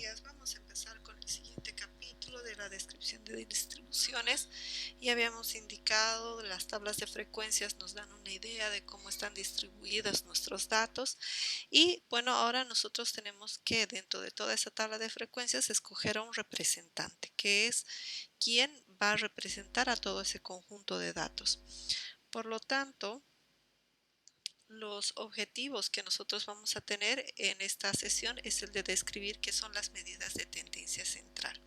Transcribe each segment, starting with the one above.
días. Vamos a empezar con el siguiente capítulo de la descripción de distribuciones. Ya habíamos indicado las tablas de frecuencias nos dan una idea de cómo están distribuidos nuestros datos y bueno, ahora nosotros tenemos que dentro de toda esa tabla de frecuencias escoger a un representante, que es quien va a representar a todo ese conjunto de datos. Por lo tanto, los objetivos que nosotros vamos a tener en esta sesión es el de describir qué son las medidas de tendencia central.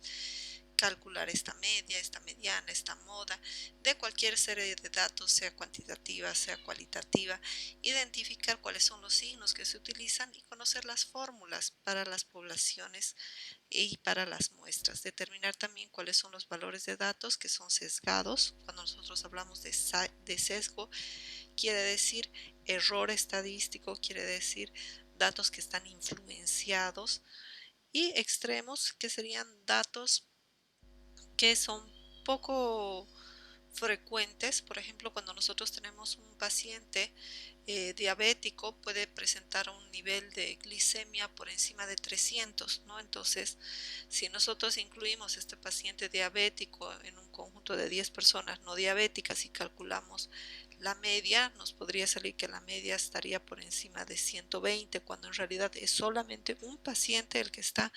Calcular esta media, esta mediana, esta moda de cualquier serie de datos, sea cuantitativa, sea cualitativa, identificar cuáles son los signos que se utilizan y conocer las fórmulas para las poblaciones y para las muestras. Determinar también cuáles son los valores de datos que son sesgados. Cuando nosotros hablamos de sesgo, quiere decir error estadístico, quiere decir datos que están influenciados, y extremos, que serían datos que son poco frecuentes. Por ejemplo, cuando nosotros tenemos un paciente diabético, puede presentar un nivel de glicemia por encima de 300, ¿no? Entonces, si nosotros incluimos este paciente diabético en un conjunto de 10 personas no diabéticas y calculamos la media, nos podría salir que la media estaría por encima de 120, cuando en realidad es solamente un paciente el que está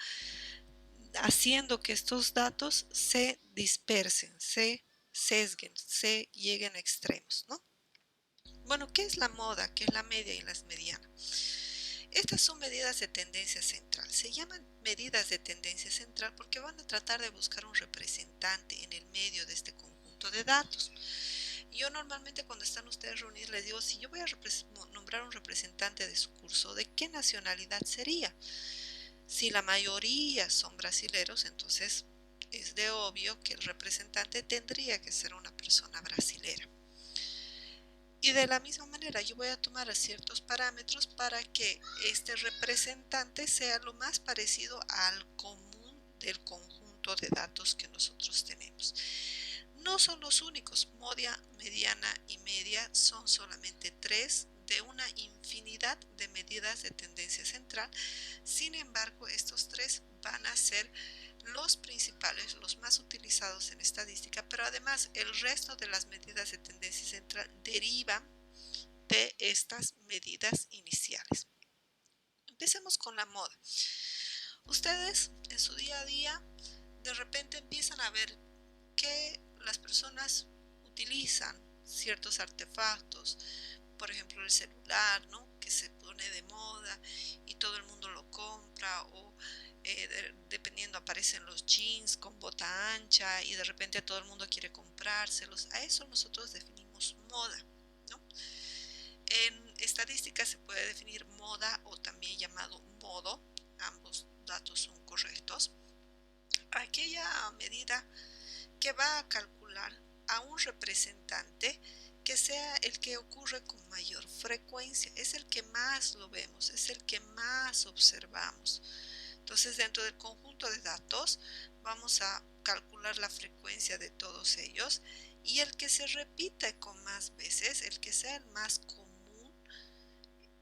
haciendo que estos datos se dispersen, se sesguen, se lleguen a extremos, ¿no? Bueno, ¿qué es la moda? ¿Qué es la media y las medianas? Estas son medidas de tendencia central. Se llaman medidas de tendencia central porque van a tratar de buscar un representante en el medio de este conjunto de datos. Yo normalmente cuando están ustedes reunidos les digo, si yo voy a nombrar un representante de su curso, ¿de qué nacionalidad sería? Si la mayoría son brasileros, entonces es de obvio que el representante tendría que ser una persona brasilera. Y de la misma manera yo voy a tomar ciertos parámetros para que este representante sea lo más parecido al común del conjunto de datos que nosotros tenemos. No son los únicos. Modia, mediana y media son solamente tres de una infinidad de medidas de tendencia central. Sin embargo, estos tres van a ser los principales, los más utilizados en estadística, pero además el resto de las medidas de tendencia central derivan de estas medidas iniciales. Empecemos con la moda. Ustedes en su día a día de repente empiezan a ver que las personas utilizan ciertos artefactos, por ejemplo el celular, ¿no? Que se pone de moda y todo el mundo lo compra, o dependiendo aparecen los jeans con bota ancha y de repente todo el mundo quiere comprárselos. A eso nosotros definimos moda, ¿no? En estadística se puede definir moda o también llamado modo, ambos datos son correctos. Aquella medida que va a calcular a un representante que sea el que ocurre con mayor frecuencia, es el que más lo vemos, es el que más observamos. Entonces, dentro del conjunto de datos vamos a calcular la frecuencia de todos ellos y el que se repite con más veces, el que sea el más común,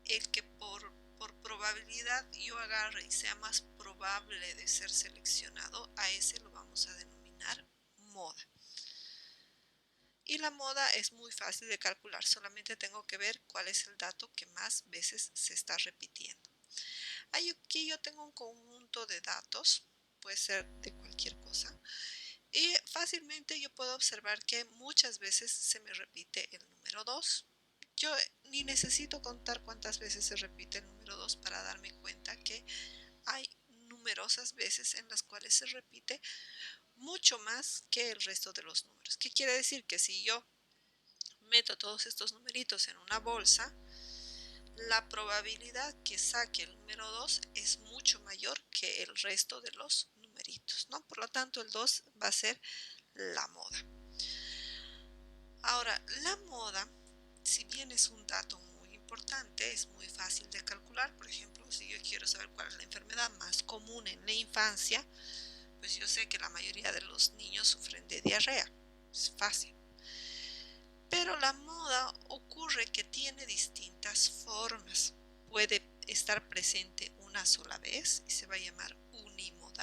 el que por probabilidad yo agarre y sea más probable de ser seleccionado, a ese lo vamos a denominar moda. Y la moda es muy fácil de calcular, solamente tengo que ver cuál es el dato que más veces se está repitiendo. Aquí yo tengo un conjunto de datos, puede ser de cualquier cosa, y fácilmente yo puedo observar que muchas veces se me repite el número 2. Yo ni necesito contar cuántas veces se repite el número 2 para darme cuenta que hay numerosas veces en las cuales se repite mucho más que el resto de los números. ¿Qué quiere decir? Que si yo meto todos estos numeritos en una bolsa, la probabilidad que saque el número 2 es mucho mayor que el resto de los numeritos, ¿no? Por lo tanto, el 2 va a ser la moda. Ahora, la moda, si bien es un dato muy importante, es muy fácil de calcular. Por ejemplo, si yo quiero saber cuál es la enfermedad más común en la infancia, pues yo sé que la mayoría de los niños sufren de diarrea. Es fácil. Pero la moda ocurre que tiene distintas formas. Puede estar presente una sola vez y se va a llamar unimodal.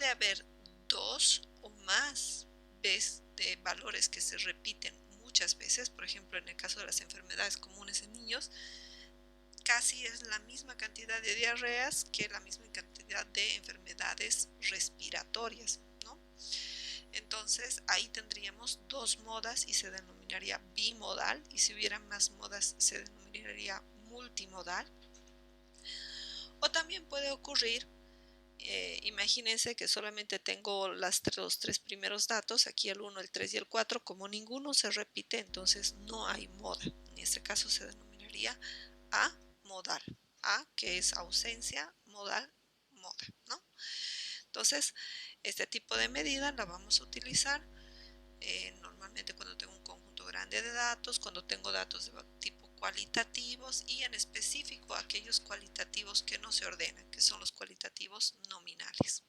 puede haber dos o más de valores que se repiten muchas veces. Por ejemplo, en el caso de las enfermedades comunes en niños, casi es la misma cantidad de diarreas que la misma cantidad de enfermedades respiratorias, ¿no? Entonces ahí tendríamos dos modas y se denominaría bimodal, y si hubiera más modas se denominaría multimodal. O también puede ocurrir, imagínense que solamente tengo los tres primeros datos, aquí el 1, el 3 y el 4, como ninguno se repite, entonces no hay moda. En este caso se denominaría amodal. A, que es ausencia, modal, moda, ¿no? Entonces, este tipo de medida la vamos a utilizar normalmente cuando tengo un conjunto grande de datos, cuando tengo datos de tipo cualitativos y en específico aquellos cualitativos que no se ordenan, que son los cualitativos nominales.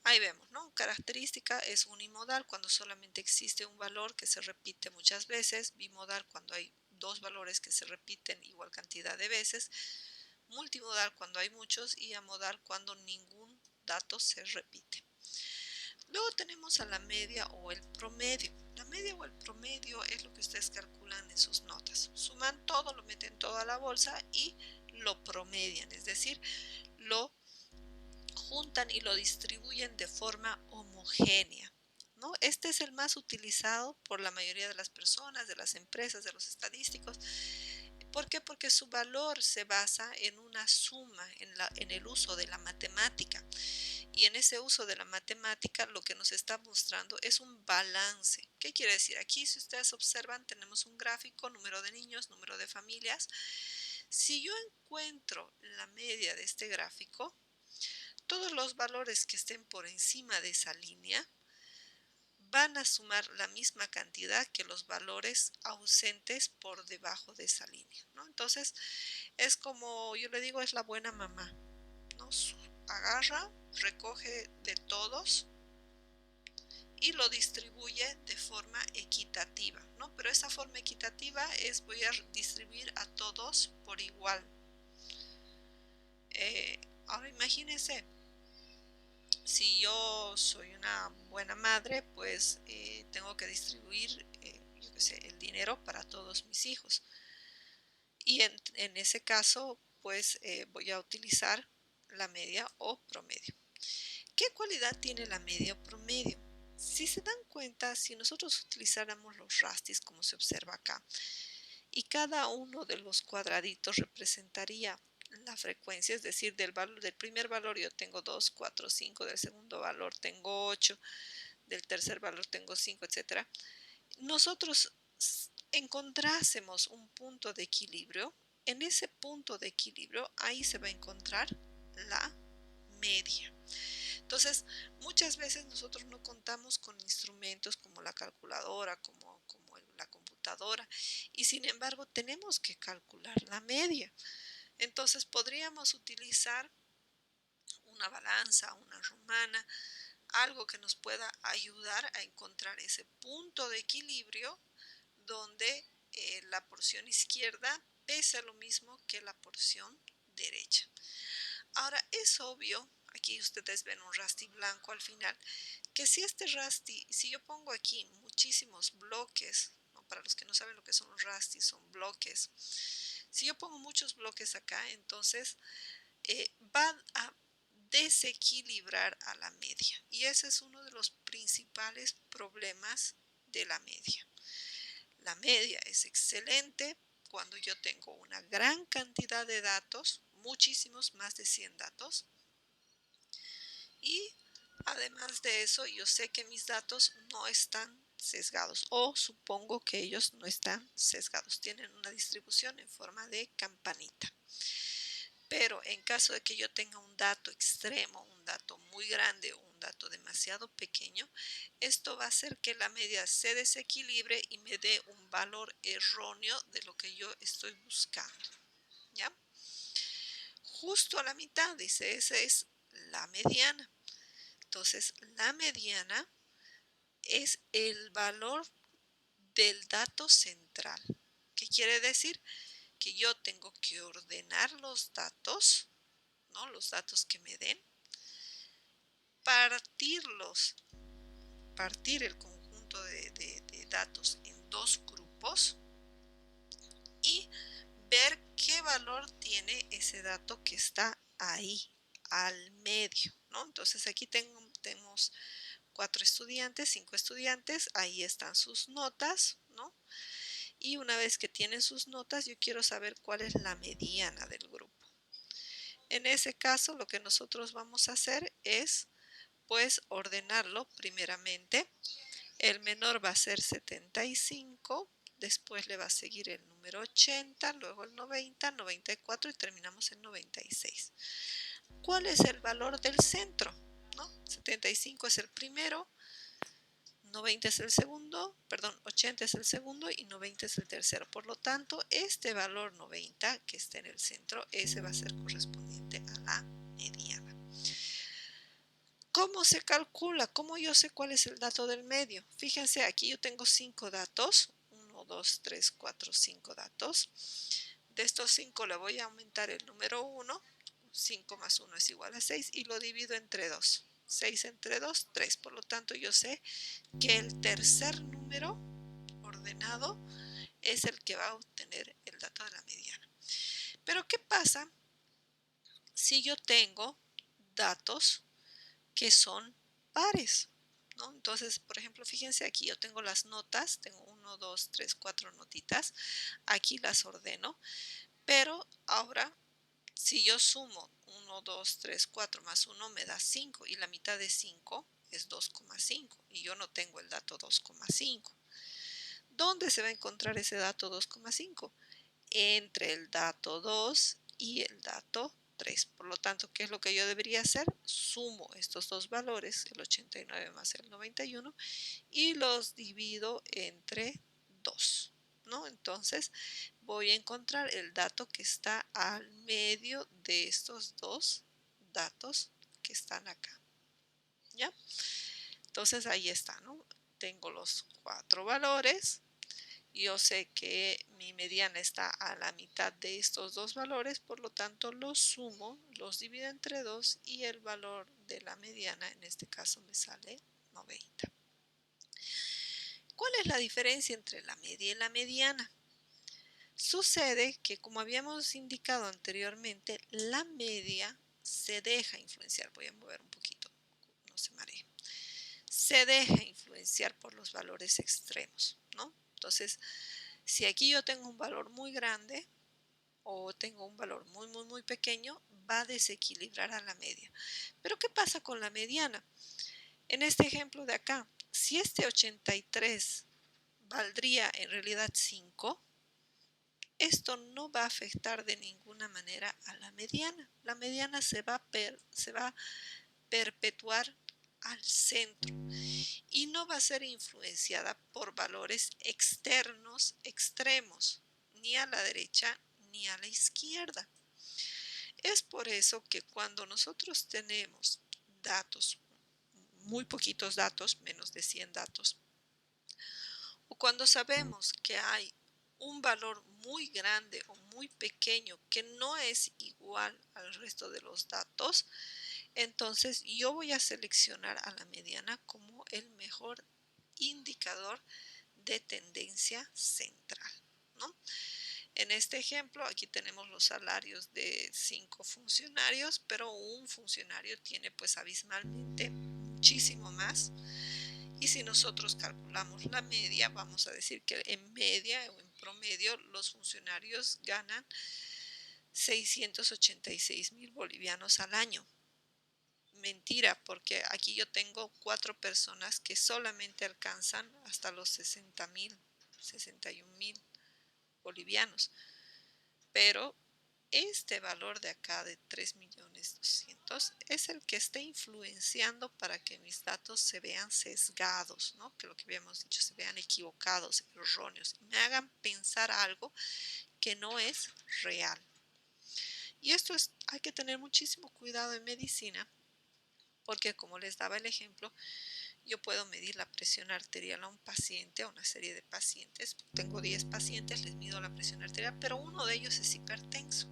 Ahí vemos, ¿no? Característica es unimodal cuando solamente existe un valor que se repite muchas veces, bimodal cuando hay dos valores que se repiten igual cantidad de veces, multimodal cuando hay muchos y amodal cuando ningún dato se repite. Luego tenemos a la media o el promedio. La media o el promedio es lo que ustedes calculan en sus notas. Suman todo, lo meten todo a la bolsa y lo promedian, es decir, lo juntan y lo distribuyen de forma homogénea, ¿no? Este es el más utilizado por la mayoría de las personas, de las empresas, de los estadísticos. ¿Por qué? Porque su valor se basa en una suma, en el uso de la matemática. Y en ese uso de la matemática lo que nos está mostrando es un balance. ¿Qué quiere decir? Aquí, si ustedes observan, tenemos un gráfico, número de niños, número de familias. Si yo encuentro la media de este gráfico, todos los valores que estén por encima de esa línea van a sumar la misma cantidad que los valores ausentes por debajo de esa línea, ¿no? Entonces, es como yo le digo, es la buena mamá, ¿no? Agarra, recoge de todos y lo distribuye de forma equitativa, ¿no? Pero esa forma equitativa es voy a distribuir a todos por igual. Ahora imagínense, si yo soy una buena madre, pues tengo que distribuir, yo qué sé, el dinero para todos mis hijos. Y en ese caso, pues voy a utilizar la media o promedio. ¿Qué cualidad tiene la media o promedio? Si se dan cuenta, si nosotros utilizáramos los rastis como se observa acá, y cada uno de los cuadraditos representaría la frecuencia, es decir, del primer valor yo tengo 2, 4, 5, del segundo valor tengo 8, del tercer valor tengo 5, etcétera. Nosotros encontrásemos un punto de equilibrio, en ese punto de equilibrio ahí se va a encontrar la media. Entonces, muchas veces nosotros no contamos con instrumentos como la calculadora, como la computadora, y sin embargo tenemos que calcular la media. Entonces, podríamos utilizar una balanza, una romana, algo que nos pueda ayudar a encontrar ese punto de equilibrio donde la porción izquierda pesa lo mismo que la porción derecha. Ahora, es obvio, aquí ustedes ven un rasti blanco al final, que si este rasti, si yo pongo aquí muchísimos bloques, ¿no? Para los que no saben lo que son los rastis, son bloques. Si yo pongo muchos bloques acá, entonces va a desequilibrar a la media. Y ese es uno de los principales problemas de la media. La media es excelente cuando yo tengo una gran cantidad de datos, muchísimos, más de 100 datos. Y además de eso, yo sé que mis datos no están sesgados o supongo que ellos no están sesgados. Tienen una distribución en forma de campanita. Pero en caso de que yo tenga un dato extremo, un dato muy grande o un dato demasiado pequeño, esto va a hacer que la media se desequilibre y me dé un valor erróneo de lo que yo estoy buscando. ¿Ya? Justo a la mitad, dice, esa es la mediana. Entonces, la mediana es el valor del dato central. ¿Qué quiere decir? Que yo tengo que ordenar los datos, ¿no? Los datos que me den, partir el conjunto de datos en dos grupos y ver qué valor tiene ese dato que está ahí, al medio, ¿no? Entonces aquí tenemos 5 estudiantes, ahí están sus notas, ¿no? Y una vez que tienen sus notas, yo quiero saber cuál es la mediana del grupo. En ese caso, lo que nosotros vamos a hacer es, pues, ordenarlo primeramente. El menor va a ser 75, después le va a seguir el número 80, luego el 90, 94 y terminamos en 96. ¿Cuál es el valor del centro? ¿No? 75 es el primero, 90 es el segundo, perdón, 80 es el segundo y 90 es el tercero. Por lo tanto, este valor 90 que está en el centro, ese va a ser correspondiente a la mediana. ¿Cómo se calcula? ¿Cómo yo sé cuál es el dato del medio? Fíjense, aquí yo tengo 5 datos. 1, 2, 3, 4, 5 datos. De estos 5 le voy a aumentar el número 1. 5 más 1 es igual a 6 y lo divido entre 2. 6 entre 2, 3. Por lo tanto, yo sé que el tercer número ordenado es el que va a obtener el dato de la mediana. Pero ¿qué pasa si yo tengo datos que son pares? ¿No? Entonces, por ejemplo, fíjense aquí, yo tengo las notas, tengo 1, 2, 3, 4 notitas, aquí las ordeno, pero ahora si yo sumo 1, 2, 3, 4 más 1 me da 5 y la mitad de 5 es 2,5 y yo no tengo el dato 2,5. ¿Dónde se va a encontrar ese dato 2,5? Entre el dato 2 y el dato 3. Por lo tanto, ¿qué es lo que yo debería hacer? Sumo estos dos valores, el 89 más el 91, y los divido entre 2, ¿no? Entonces, voy a encontrar el dato que está al medio de estos dos datos que están acá, ¿ya? Entonces, ahí está, ¿no? Tengo los 4 valores. Yo sé que mi mediana está a la mitad de estos dos valores, por lo tanto los sumo, los divido entre 2 y el valor de la mediana, en este caso me sale 90. ¿Cuál es la diferencia entre la media y la mediana? Sucede que, como habíamos indicado anteriormente, la media se deja influenciar. Voy a mover un poquito, no se maree. Se deja influenciar por los valores extremos, ¿no? Entonces, si aquí yo tengo un valor muy grande o tengo un valor muy pequeño, va a desequilibrar a la media. Pero ¿qué pasa con la mediana? En este ejemplo de acá, si este 83 valdría en realidad 5, esto no va a afectar de ninguna manera a la mediana. La mediana se va a perpetuar al centro y no va a ser influenciada por valores externos extremos, ni a la derecha ni a la izquierda. Es por eso que cuando nosotros tenemos datos, muy poquitos datos, menos de 100 datos, o cuando sabemos que hay un valor muy grande o muy pequeño que no es igual al resto de los datos, entonces yo voy a seleccionar a la mediana como el mejor indicador de tendencia central, ¿no? En este ejemplo, aquí tenemos los salarios de 5 funcionarios, pero un funcionario tiene pues abismalmente muchísimo más. Y si nosotros calculamos la media, vamos a decir que en media o en promedio los funcionarios ganan 686.000 bolivianos al año. Mentira, porque aquí yo tengo 4 personas que solamente alcanzan hasta los 60.000, 61.000 bolivianos. Pero este valor de acá de 3.200.000 es el que está influenciando para que mis datos se vean sesgados, ¿no? Que lo que habíamos dicho, se vean equivocados, erróneos, y me hagan pensar algo que no es real. Y esto hay que tener muchísimo cuidado en medicina, porque como les daba el ejemplo, yo puedo medir la presión arterial a un paciente, a una serie de pacientes. Tengo 10 pacientes, les mido la presión arterial, pero uno de ellos es hipertenso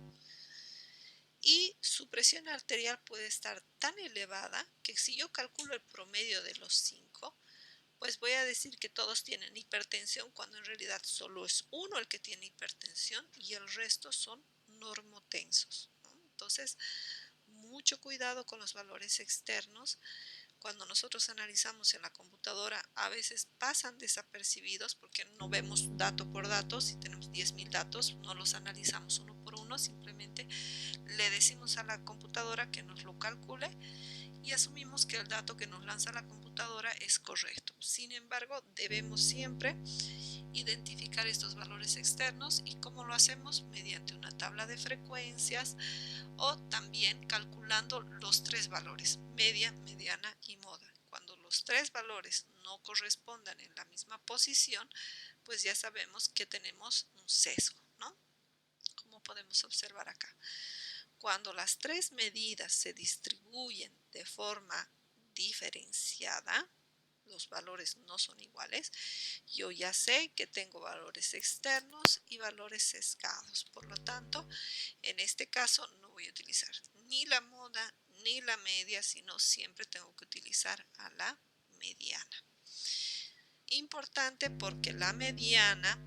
y su presión presión arterial puede estar tan elevada que si yo calculo el promedio de los 5, pues voy a decir que todos tienen hipertensión cuando en realidad solo es uno el que tiene hipertensión y el resto son normotensos, ¿no? Entonces, mucho cuidado con los valores externos. Cuando nosotros analizamos en la computadora, a veces pasan desapercibidos porque no vemos dato por dato. Si tenemos 10.000 datos, no los analizamos uno por uno, simplemente le decimos a la computadora que nos lo calcule y asumimos que el dato que nos lanza la computadora es correcto. Sin embargo, debemos siempre identificar estos valores externos. ¿Y cómo lo hacemos? Mediante una tabla de frecuencias o también calculando los 3 valores, media, mediana y moda. Cuando los 3 valores no correspondan en la misma posición, pues ya sabemos que tenemos un sesgo, ¿no? Como podemos observar acá. Cuando las 3 medidas se distribuyen de forma diferenciada, los valores no son iguales, yo ya sé que tengo valores externos y valores sesgados. Por lo tanto, en este caso no voy a utilizar ni la moda ni la media, sino siempre tengo que utilizar a la mediana. Importante porque la mediana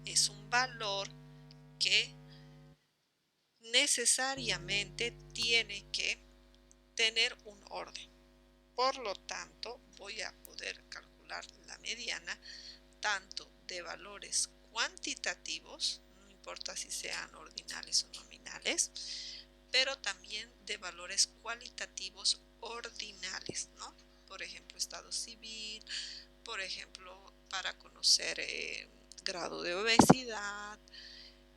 es un valor que necesariamente tiene que tener un orden. Por lo tanto, voy a poder calcular la mediana tanto de valores cuantitativos, no importa si sean ordinales o nominales, pero también de valores cualitativos ordinales, ¿no? Por ejemplo, estado civil, por ejemplo, para conocer grado de obesidad,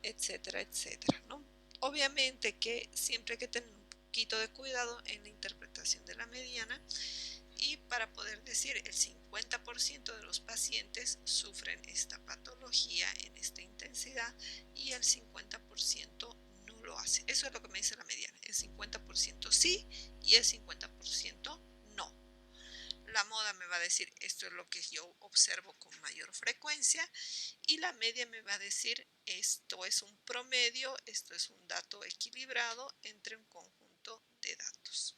etcétera, etcétera, ¿no? Obviamente que siempre hay que tener un poquito de cuidado en la interpretación de la mediana y para poder decir el 50% de los pacientes sufren esta patología en esta intensidad y el 50% no lo hace. Eso es lo que me dice la mediana, el 50% sí y el 50% no. La moda me va a decir esto es lo que yo observo con mayor frecuencia y la media me va a decir esto es un promedio, esto es un dato equilibrado entre un conjunto de datos.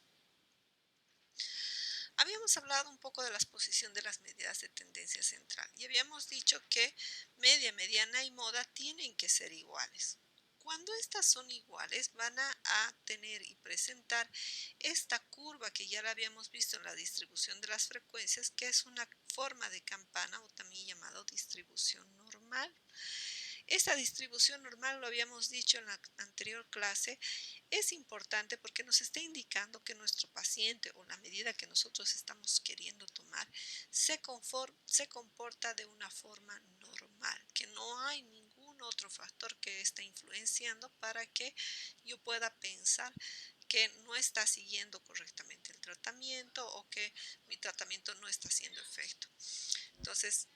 Habíamos hablado un poco de la exposición de las medidas de tendencia central y habíamos dicho que media, mediana y moda tienen que ser iguales. Cuando estas son iguales van a tener y presentar esta curva que ya la habíamos visto en la distribución de las frecuencias, que es una forma de campana o también llamado distribución normal. Esta distribución normal, lo habíamos dicho en la anterior clase, es importante porque nos está indicando que nuestro paciente o la medida que nosotros estamos queriendo tomar se comporta de una forma normal, que no hay ningún otro factor que está influenciando para que yo pueda pensar que no está siguiendo correctamente el tratamiento o que mi tratamiento no está haciendo efecto. Entonces,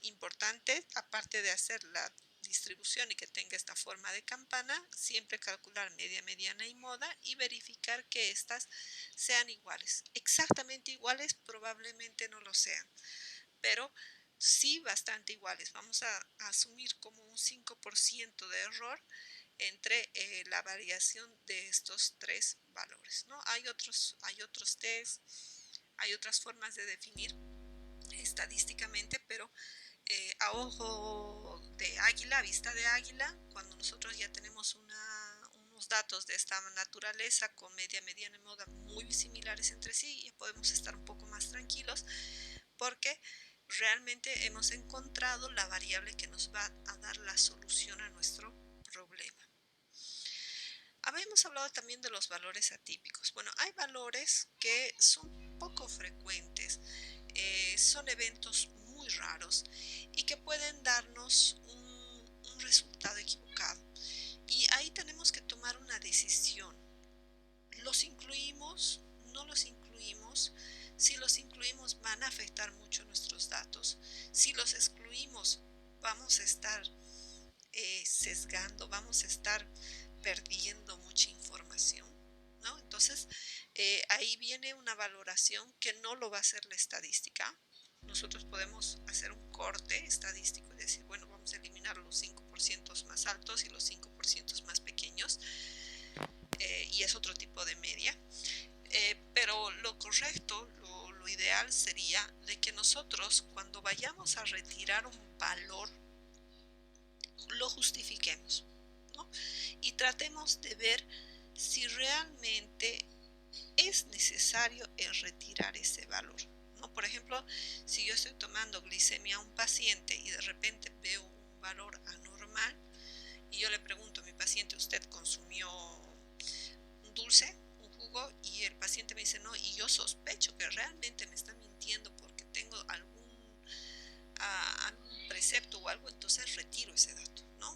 importante, aparte de hacer la distribución y que tenga esta forma de campana, siempre calcular media, mediana y moda y verificar que estas sean iguales. Exactamente iguales probablemente no lo sean, pero sí bastante iguales. Vamos a asumir como un 5% de error entre la variación de estos 3 valores, ¿no? Hay otros test, hay otras formas de definir estadísticamente, pero a ojo de águila, a vista de águila, cuando nosotros ya tenemos unos datos de esta naturaleza con media, mediana y moda muy similares entre sí, ya podemos estar un poco más tranquilos porque realmente hemos encontrado la variable que nos va a dar la solución a nuestro problema. Habíamos hablado también de los valores atípicos. Bueno, hay valores que son poco frecuentes, son eventos muy raros y que pueden darnos un resultado equivocado. Y ahí tenemos que tomar una decisión. ¿Los incluimos? ¿No los incluimos? Si los incluimos van a afectar mucho nuestros datos. Si los excluimos vamos a estar sesgando, vamos a estar perdiendo mucha información, ¿no? Entonces, ahí viene una valoración que no lo va a hacer la estadística. Nosotros podemos hacer un corte estadístico y decir, bueno, vamos a eliminar los 5% más altos y los 5% más pequeños, y eso otro tipo de media. Pero lo correcto, lo ideal sería de que nosotros cuando vayamos a retirar un valor lo justifiquemos, ¿no? Y tratemos de ver si realmente es necesario retirar ese valor, ¿no? Por ejemplo, si yo estoy tomando glicemia a un paciente y de repente veo un valor anormal y yo le pregunto a mi paciente, ¿usted consumió un dulce, un jugo? Y el paciente me dice no, y yo sospecho que realmente me está mintiendo porque tengo algún precepto o algo, entonces retiro ese dato, ¿no?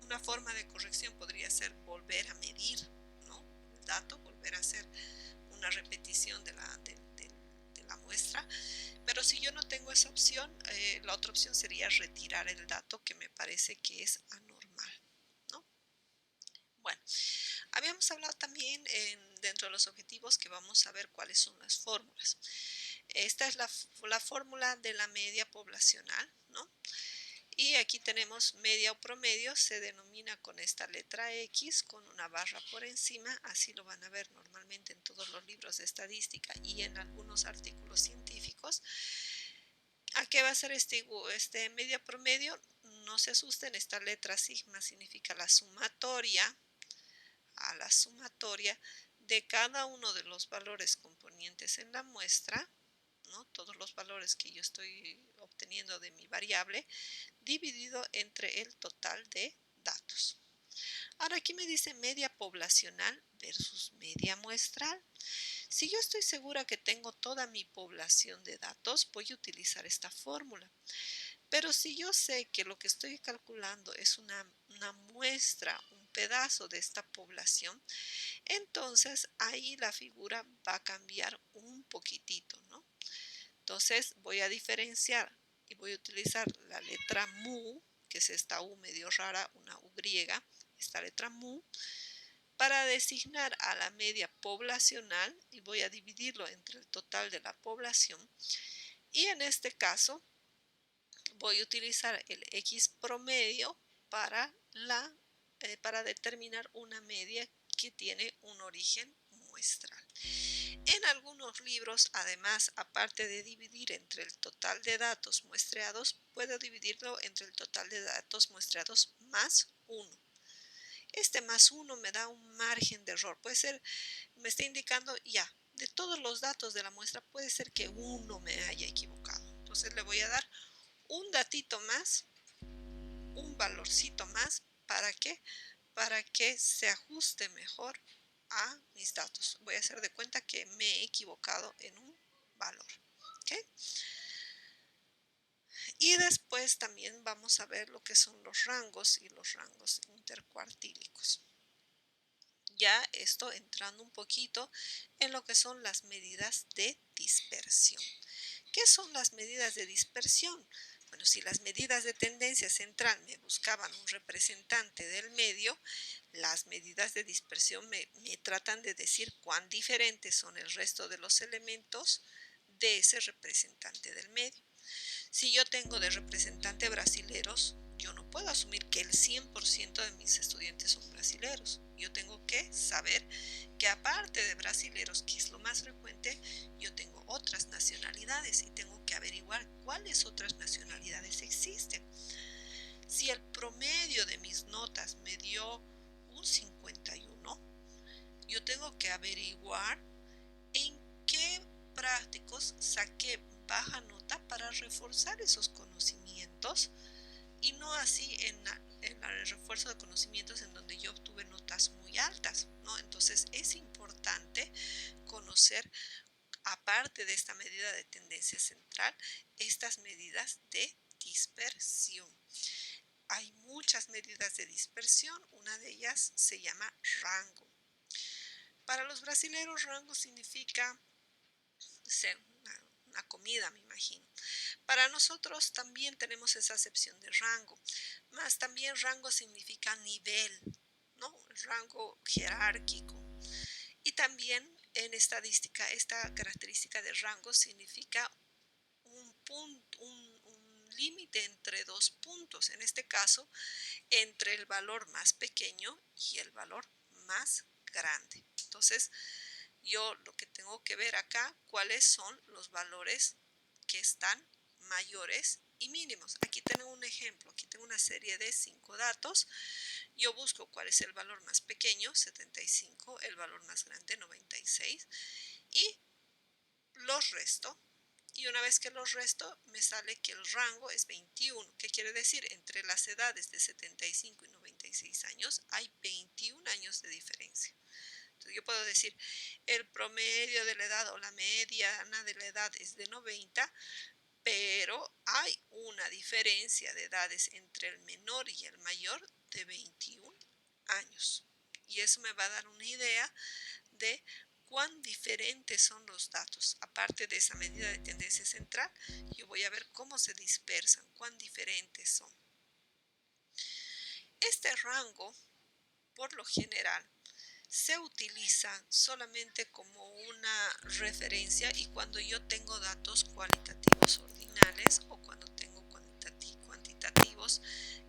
Una forma de corrección podría ser volver a medir, ¿no?, el dato, volver a hacer una repetición de la muestra. Pero si yo no tengo esa opción, la otra opción sería retirar el dato que me parece que es anormal, ¿no? Bueno, habíamos hablado también dentro de los objetivos que vamos a ver cuáles son las fórmulas. Esta es la fórmula de la media poblacional, ¿no? Y aquí tenemos media o promedio, se denomina con esta letra X, con una barra por encima, así lo van a ver normalmente en todos los libros de estadística y en algunos artículos científicos. ¿A qué va a ser este media promedio? No se asusten, esta letra sigma significa la sumatoria, a la sumatoria de cada uno de los valores componientes en la muestra, ¿no?, todos los valores que yo estoy obteniendo de mi variable, dividido entre el total de datos. Ahora aquí me dice media poblacional versus media muestral. Si yo estoy segura que tengo toda mi población de datos, voy a utilizar esta fórmula. Pero si yo sé que lo que estoy calculando es una muestra, un pedazo de esta población, entonces ahí la figura va a cambiar un poquitito, ¿no? Entonces voy a diferenciar y voy a utilizar la letra mu, que es esta U medio rara, una U griega, esta letra mu, para designar a la media poblacional y voy a dividirlo entre el total de la población. Y en este caso voy a utilizar el X promedio para determinar una media que tiene un origen muestral. En algunos libros, además, aparte de dividir entre el total de datos muestreados, puedo dividirlo entre el total de datos muestreados más 1. Este más 1 me da un margen de error. Puede ser, me está indicando ya, de todos los datos de la muestra, puede ser que uno me haya equivocado. Entonces le voy a dar un datito más, un valorcito más. ¿Para qué? Para que se ajuste mejor a mis datos. Voy a hacer de cuenta que me he equivocado en un valor. ¿Okay? Y después también vamos a ver lo que son los rangos y los rangos intercuartílicos. Ya esto entrando un poquito en lo que son las medidas de dispersión. ¿Qué son las medidas de dispersión? Bueno, si las medidas de tendencia central me buscaban un representante del medio, las medidas de dispersión me tratan de decir cuán diferentes son el resto de los elementos de ese representante del medio. Si yo tengo de representante brasileros, yo no puedo asumir que el 100% de mis estudiantes son brasileros. Yo tengo que saber que aparte de brasileros, que es lo más frecuente, yo tengo otras nacionalidades y tengo que averiguar cuáles otras nacionalidades existen. Si el promedio de mis notas me dio un 51, yo tengo que averiguar en qué prácticos saqué baja nota para reforzar esos conocimientos y no así en el refuerzo de conocimientos en donde yo obtuve notas muy altas, ¿no? Entonces es importante conocer, aparte de esta medida de tendencia central, estas medidas de dispersión. Hay muchas medidas de dispersión, una de ellas se llama rango. Para los brasileños, rango significa ser una comida, me imagino. Para nosotros también tenemos esa acepción de rango, más también rango significa nivel, ¿no? Rango jerárquico. Y también en estadística, esta característica de rango significa un límite entre dos puntos, en este caso, entre el valor más pequeño y el valor más grande. Entonces, yo lo que tengo que ver acá, cuáles son los valores que están mayores y mínimos. Aquí tengo un ejemplo, aquí tengo una serie de 5 datos. Yo busco cuál es el valor más pequeño, 75, el valor más grande, 96, y los resto. Y una vez que los resto, me sale que el rango es 21. ¿Qué quiere decir? Entre las edades de 75 y 96 años hay 21 años de diferencia. Entonces yo puedo decir, el promedio de la edad o la mediana de la edad es de 90, pero hay una diferencia de edades entre el menor y el mayor de 21 años. Y eso me va a dar una idea de cuán diferentes son los datos. Aparte de esa medida de tendencia central, yo voy a ver cómo se dispersan, cuán diferentes son. Este rango, por lo general, se utiliza solamente como una referencia y cuando yo tengo datos cualitativos ordinales o cuando tengo cuantitativos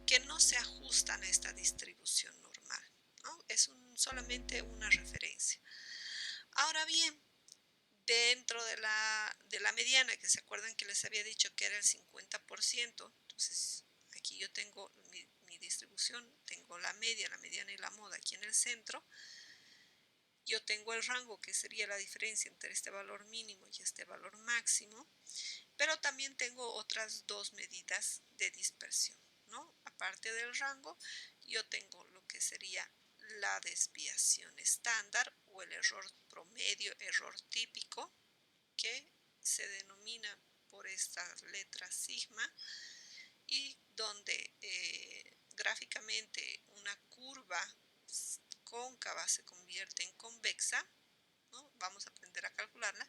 que no se ajustan a esta distribución normal, ¿no? Es solamente una referencia. Ahora bien, dentro de la mediana, que se acuerdan que les había dicho que era el 50%, entonces aquí yo tengo mi distribución, tengo la media, la mediana y la moda aquí en el centro. Yo tengo el rango, que sería la diferencia entre este valor mínimo y este valor máximo, pero también tengo otras dos medidas de dispersión, ¿no? Aparte del rango, yo tengo lo que sería la desviación estándar o el error promedio, error típico, que se denomina por esta letra sigma, y donde gráficamente una curva cóncava se convierte en convexa, ¿no? Vamos a aprender a calcularla.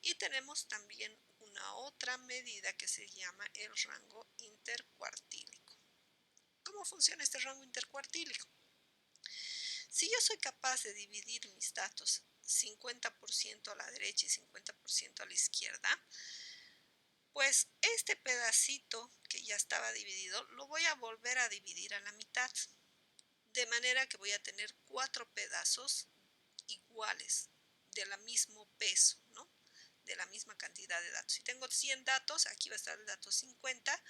Y tenemos también una otra medida que se llama el rango intercuartílico. ¿Cómo funciona este rango intercuartílico? Si yo soy capaz de dividir mis datos 50% a la derecha y 50% a la izquierda, pues este pedacito que ya estaba dividido lo voy a volver a dividir a la mitad. De manera que voy a tener 4 pedazos iguales, del mismo peso, ¿no? De la misma cantidad de datos. Si tengo 100 datos, aquí va a estar el dato 50,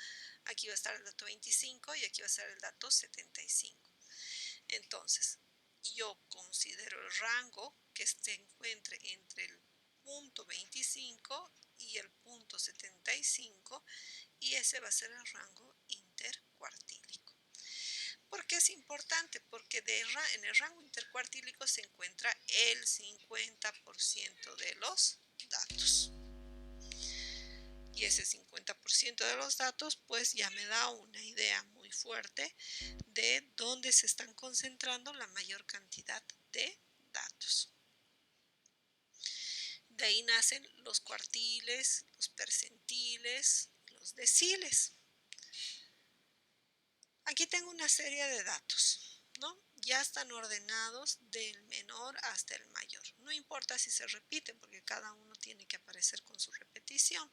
aquí va a estar el dato 25 y aquí va a estar el dato 75. Entonces, yo considero el rango que se encuentre entre el punto 25 y el punto 75 y ese va a ser el rango intercuartílico. ¿Por qué es importante? Porque en el rango intercuartílico se encuentra el 50% de los datos. Y ese 50% de los datos pues ya me da una idea muy fuerte de dónde se están concentrando la mayor cantidad de datos. De ahí nacen los cuartiles, los percentiles, los deciles. Aquí tengo una serie de datos, ¿no? Ya están ordenados del menor hasta el mayor. No importa si se repiten porque cada uno tiene que aparecer con su repetición.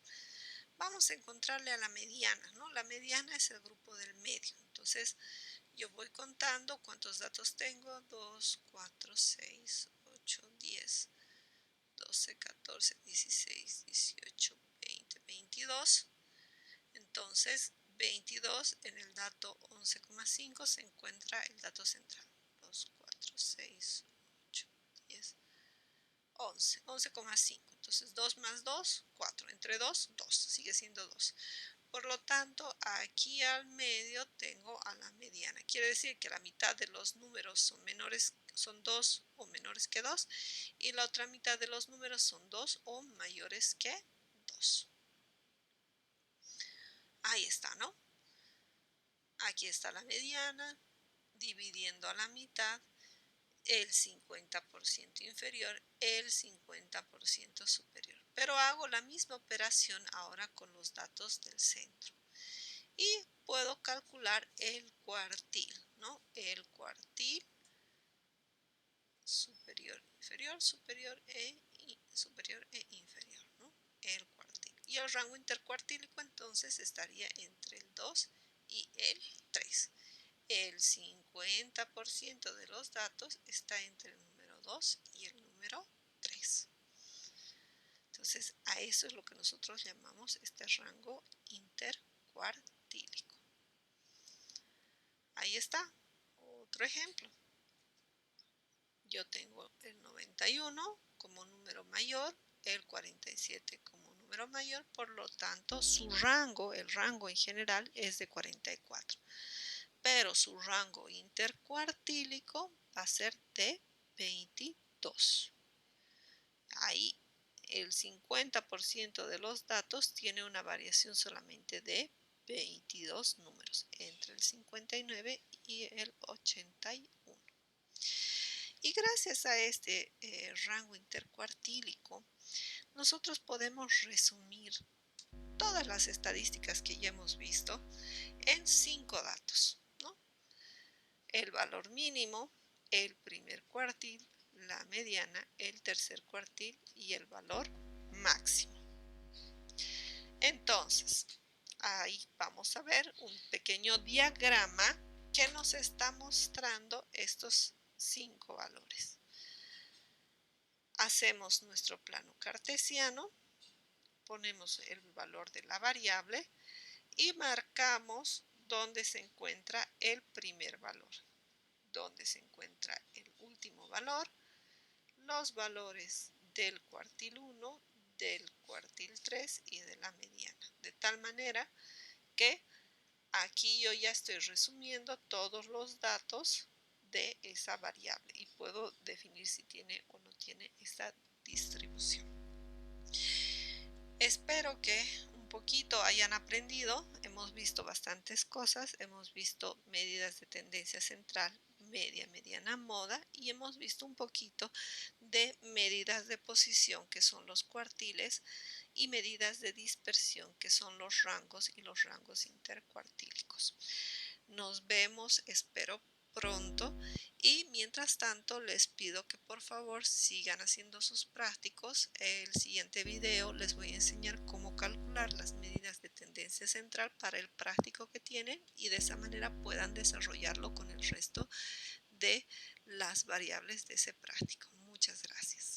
Vamos a encontrarle a la mediana, ¿no? La mediana es el grupo del medio. Entonces, yo voy contando cuántos datos tengo. 2, 4, 6, 8, 10, 12, 14, 16, 18, 20, 22. Entonces, 22 en el dato 11,5 se encuentra el dato central. 2, 4, 6, 8, 10, 11, 11,5. Entonces 2 más 2, 4. Entre 2, 2. Sigue siendo 2. Por lo tanto, aquí al medio tengo a la mediana. Quiere decir que la mitad de los números son 2 o menores que 2 y la otra mitad de los números son 2 o mayores que 2. Ahí está, ¿no? Aquí está la mediana, dividiendo a la mitad el 50% inferior, el 50% superior. Pero hago la misma operación ahora con los datos del centro. Y puedo calcular el cuartil, ¿no? El cuartil superior, inferior, superior e inferior, ¿no? El cuartil. Y el rango intercuartílico entonces estaría entre el 2 y el 3. El 50% de los datos está entre el número 2 y el número 3. Entonces, a eso es lo que nosotros llamamos este rango intercuartílico. Ahí está, otro ejemplo. Yo tengo el 91 como número mayor, el 47 como número mayor, por lo tanto su rango, el rango en general es de 44, pero su rango intercuartílico va a ser de 22. Ahí el 50% de los datos tiene una variación solamente de 22 números, entre el 59 y el 81. Y gracias a este rango intercuartílico, nosotros podemos resumir todas las estadísticas que ya hemos visto en 5 datos, ¿no? El valor mínimo, el primer cuartil, la mediana, el tercer cuartil y el valor máximo. Entonces, ahí vamos a ver un pequeño diagrama que nos está mostrando estos 5 valores. Hacemos nuestro plano cartesiano, ponemos el valor de la variable y marcamos dónde se encuentra el primer valor, dónde se encuentra el último valor, los valores del cuartil 1, del cuartil 3 y de la mediana. De tal manera que aquí yo ya estoy resumiendo todos los datos de esa variable y puedo definir si tiene o no tiene esa distribución. Espero que un poquito hayan aprendido. Hemos visto bastantes cosas, hemos visto medidas de tendencia central, media, mediana, moda, y hemos visto un poquito de medidas de posición, que son los cuartiles, y medidas de dispersión, que son los rangos y los rangos intercuartílicos. Nos vemos, espero pronto, y mientras tanto les pido que por favor sigan haciendo sus prácticos. El siguiente video les voy a enseñar cómo calcular las medidas de tendencia central para el práctico que tienen y de esa manera puedan desarrollarlo con el resto de las variables de ese práctico. Muchas gracias.